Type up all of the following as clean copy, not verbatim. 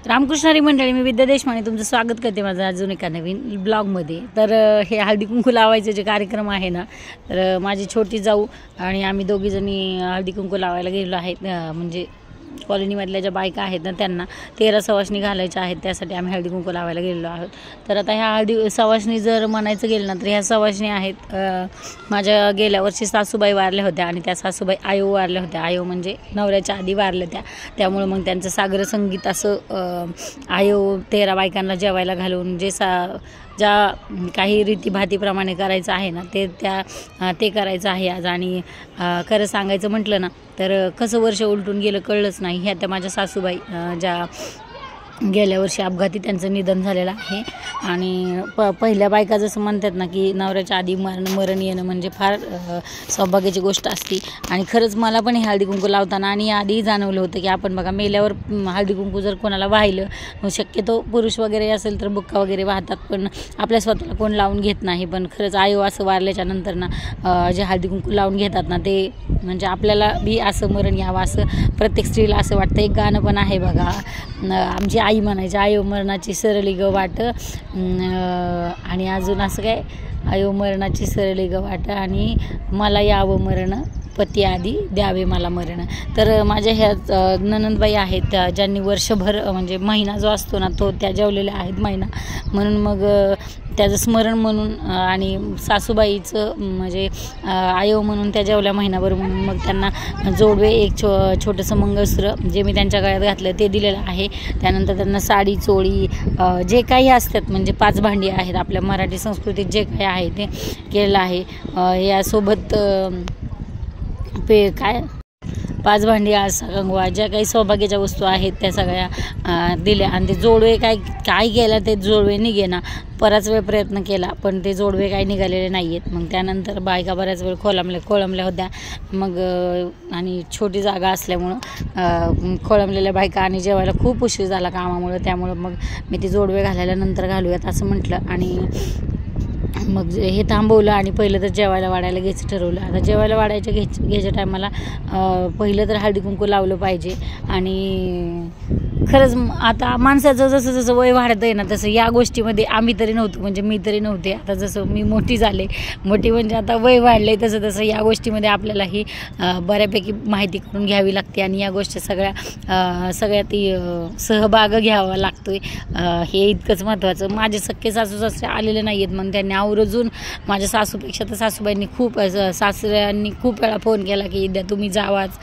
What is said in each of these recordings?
रामकृष्ण हरी मंडळी, मी विद्या देशमाने तुमचं स्वागत करते माझं अजून एका नवीन ब्लॉगमध्ये। तर हे हळदी कुंकू लावायचे जे कार्यक्रम आहे ना, तर माझी छोटी जाऊ आणि आम्ही दोघीजणी हळदी कुंकू लावायला गेलो आहेत। म्हणजे कॉलनीमधल्या ज्या बायका आहेत ना त्यांना 13 सवासणी घालायच्या आहेत, त्यासाठी आम्ही हळदी कुंकू लावायला गेलेलो आहोत। तर आता ह्या हळदी सवासणी जर म्हणायचं गेलं ना तर ह्या सवासणी आहेत माझ्या गेल्या वर्षी सासूबाई वारल्या होत्या आणि त्या सासूबाई आयो वारल्या होत्या। आयो म्हणजे नवऱ्याच्या आधी वारल्या त्यामुळे मग त्यांचं सागर संगीत असं आयो 13 बायकांना जेवायला घालून जे ज्या काही रीतीभातीप्रमाणे करायचं आहे ना ते करायचं आहे आज। आणि खरं सांगायचं म्हटलं ना तर कसं वर्ष उलटून गेलं कळलंच नाही। ह्या त्या माझ्या सासूबाई ज्या गेल्या वर्षी अपघाती त्यांचं निधन झालेलं आहे। आणि पहिल्या बायका जसं म्हणतात ना की नवऱ्याच्या आधी मरण येणं म्हणजे फार सौभाग्याची गोष्ट असते। आणि खरंच मला पण हे हळदी कुंकू लावताना आणि आधीही जाणवलं होतं की आपण बघा मेल्यावर हळदी कुंकू जर कोणाला वाहिलं, शक्यतो पुरुष वगैरे असेल तर बुक्का वगैरे वाहतात, पण आपल्या स्वतःला कोण लावून घेत नाही। पण खरंच आयो असं वारल्याच्या नंतर ना जे हळदी कुंकू लावून घेतात ना ते म्हणजे आपल्याला बी असं मरण यावं असं प्रत्येक स्त्रीला असं वाटतं। एक गाणं पण आहे बघा, आमची आई म्हणायची आयो मरणाची सरली ग वाट, आणि अजून असं काय आयो मरणाची सरली ग वाट आणि मला यावं मरण पती आधी द्यावे मला मरण। तर माझ्या ह्या ननंदबाई आहेत त्या ज्यांनी वर्षभर म्हणजे महिना जो असतो ना तो त्या जेवलेल्या आहेत महिना, म्हणून मग त्याचं स्मरण म्हणून आणि सासूबाईचं म्हणजे आयो म्हणून त्या जेवल्या महिनाभर म्हणून मग त्यांना जोडवे एक छोटंसं मंगळसूत्र जे मी त्यांच्या गळ्यात घातलं ते दिलेलं आहे। त्यानंतर त्यांना साडी चोळी जे काही असतात म्हणजे 5 भांडी आहेत आपल्या मराठी संस्कृतीत जे काही आहे ते केलेलं आहे। यासोबत काय 5 भांडी आरसा कंगवा ज्या काही सौभाग्याच्या वस्तू आहेत त्या सगळ्या दिल्या। आणि ते जोडवे काय केलं ते जोडवे निघेना, बराच वेळ प्रयत्न केला पण ते जोडवे काही निघालेले नाही आहेत। मग त्यानंतर बायका बऱ्याच वेळ खोळंबल्या होत्या मग, आणि छोटी जागा असल्यामुळं खोळंबलेल्या बायका आणि जेवायला खूप उशीर झाला कामामुळं, त्यामुळं मग मी ते जोडवे घालायला नंतर घालूयात असं म्हटलं आणि मग हे थांबवलं आणि पहिलं तर जेवायला वाढायला घ्यायचं ठरवलं। आता जेवायला घ्यायच्या टायमाला पहिलं तर हळदी कुंकू लावलं पाहिजे। आणि खरंच आता माणसाचं जसं जसं वय वाढत आहे ना तसं या गोष्टीमध्ये आम्ही तरी नव्हतो, म्हणजे मी तरी नव्हते। आता जसं मी मोठी म्हणजे आता वय वाढले तसं या गोष्टीमध्ये आपल्यालाही बऱ्यापैकी माहिती करून घ्यावी लागते आणि या गोष्टी सगळ्यात सहभाग घ्यावा लागतोय, हे इतकंच महत्त्वाचं। माझे सख्खे सासू सासरे आलेले नाही आहेत, मग त्यांनी आवर्जून माझ्या सासूपेक्षा तर सासूबाईंनी सासऱ्यांनी खूप वेळा फोन केला की द्या तुम्ही जावाच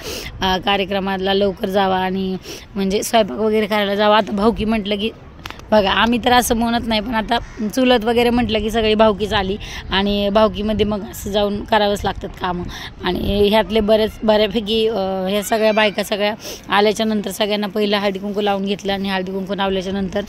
कार्यक्रमाला लवकर जावा आणि म्हणजे स्वयंपाक वगैरे करायला जावा। आता भाऊकी म्हटलं की बघा आम्ही तर असं म्हणत नाही, पण आता चुलत वगैरे म्हटलं की सगळी भाऊकीच आली आणि भाऊकीमध्ये मग असं जाऊन करावंच लागतात कामं। आणि ह्यातले बऱ्यापैकी ह्या सगळ्या बायका सगळ्या आल्याच्या नंतर सगळ्यांना पहिलं हळदी कुंकू लावून घेतलं आणि हळदी कुंकू लावल्याच्या नंतर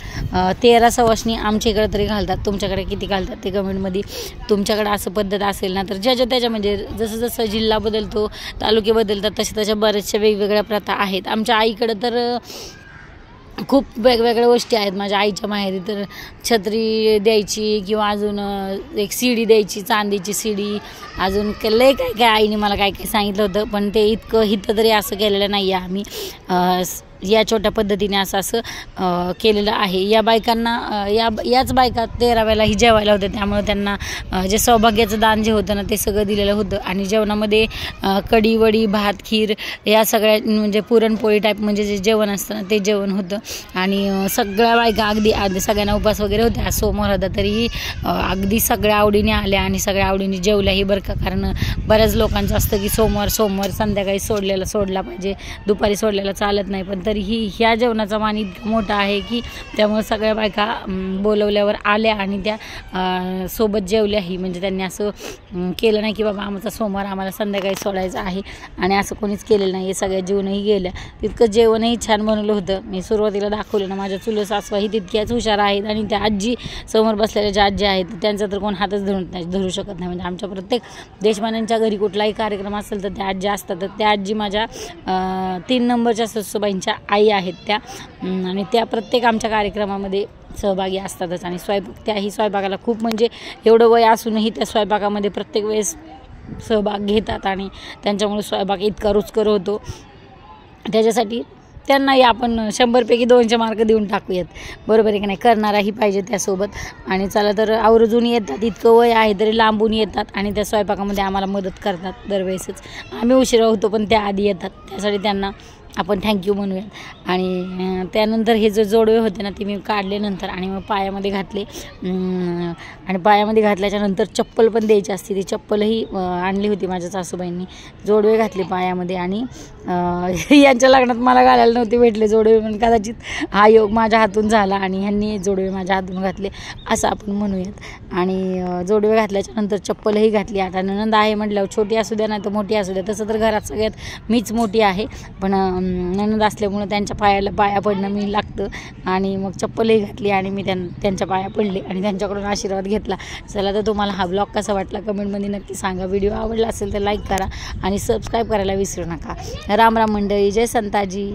13 सवासणी आमच्या इकडे तरी घालतात, तुमच्याकडे किती घालतात ते कमेंटमध्ये। तुमच्याकडे असं पद्धत असेल ना तर ज्याच्या त्याच्या म्हणजे जसं जसं जिल्हा बदलतो तालुके बदलतात तशा बऱ्याचशा वेगवेगळ्या प्रथा आहेत। आमच्या आईकडं तर खूप वेगवेगळ्या गोष्टी आहेत। माझ्या आईच्या माहेरी तर छत्री द्यायची किंवा अजून एक सीडी द्यायची, चांदीची सीडी, अजून लय काय आईने मला काय सांगितलं होतं, पण ते इथं तरी असं केलेलं नाही आहे आम्ही। या छोट्या पद्धतीने असं केलेलं आहे। या बायकांना याच बायका 13व्यालाही जेवायला होत्या, त्यामुळे त्यांना जे सौभाग्याचं दान जे होतं ना ते सगळं दिलेलं होतं। आणि जेवणामध्ये कढी वडी भात खीर या सगळ्या म्हणजे पुरणपोळी टाईप म्हणजे जे जेवण असतं ना ते जेवण होतं। आणि सगळ्या बायका अगदी सगळ्यांना उपास वगैरे होत्या, सोमवार होता तरीही अगदी सगळ्या आवडीने आल्या आणि सगळ्या आवडीने जेवल्याही बरं का। कारण बऱ्याच लोकांचं असतं की सोमवार संध्याकाळी सोडला पाहिजे, दुपारी सोडलेला चालत नाही, पण तरीही ह्या जेवणाचा मान इतका मोठा आहे की त्यामुळे सगळ्या बायका बोलवल्यावर आल्या आणि त्या सोबत जेवल्याही। म्हणजे त्यांनी असं केलं नाही की बाबा आमचा सोमवार आम्हाला संध्याकाळी सोडायचं आहे आणि असं कोणीच केलेलं नाही, सगळ्या जेवणही गेल्या। तितकं जेवणही छान बनवलं होतं। मी सुरुवातीला दाखवलं ना माझ्या चुलत सासवाही तितक्याच हुशार आहेत आणि त्या आजी समोर बसलेल्या ज्या आजी आहेत त्यांचा तर कोण हातच धरू शकत नाही। म्हणजे आमच्या प्रत्येक देशमान्यांच्या घरी कुठलाही कार्यक्रम असेल तर त्या आजी असतात, तर त्या आजी माझ्या 3 नंबरच्या सासूबाईंच्या आई आहेत त्या, आणि त्या प्रत्येक आमच्या कार्यक्रमामध्ये सहभागी असतातच। आणि त्याही स्वयंपाकाला खूप म्हणजे एवढं वय असूनही त्या स्वयंपाकामध्ये प्रत्येक वेळेस सहभाग घेतात आणि त्यांच्यामुळे स्वयंपाक इतका रुचकर होतो। त्याच्यासाठी त्यांनाही आपण 100पैकी 200 मार्क देऊन टाकूयात, बरोबर आहे की नाही. करणाराही पाहिजे त्यासोबत. आणि चला तर आवर्जून येतात, इतकं वय आहे तरी लांबून येतात आणि त्या स्वयंपाकामध्ये आम्हाला मदत करतात दरवेळेसच. आम्ही उशिरा होतो पण त्या आधी येतात, त्यासाठी त्यांना आपण थँक्यू म्हणूयात. आणि त्यानंतर हे जे जोडवे होते ना ते मी काढले नंतर आणि मग पायामध्ये घातले. आणि पायामध्ये घातल्याच्यानंतर चप्पल पण द्यायची असते, ती चप्पलही आणली होती माझ्या सासूबाईंनी. जोडवे घातले पायामध्ये आणि यांच्या लग्नात मला घालायला नव्हते भेटले जोडवे, पण कदाचित हा योग माझ्या हातून झाला आणि ह्यांनी जोडवे माझ्या हातून घातले असं आपण म्हणूयात. आणि जोडवे घातल्याच्यानंतर चप्पलही घातली. आता नणंद आहे म्हटल्यावर छोटी असू द्या नाही तर मोठी असू द्या, तसं तर घरात सगळ्यात मीच मोठी आहे, पण नणंद असल्यामुळं त्यांच्या पाया पडणं मी लागतं. आणि मग चप्पलही घातली आणि मी त्यांच्या पाया पडले आणि त्यांच्याकडून आशीर्वाद घेतला. चला तर तुम्हाला हा ब्लॉग कसा वाटला कमेंटमध्ये नक्की सांगा. व्हिडिओ आवडला असेल तर लाईक करा आणि सबस्क्राईब करायला विसरू नका. राम राम मंडळी, जय संताजी.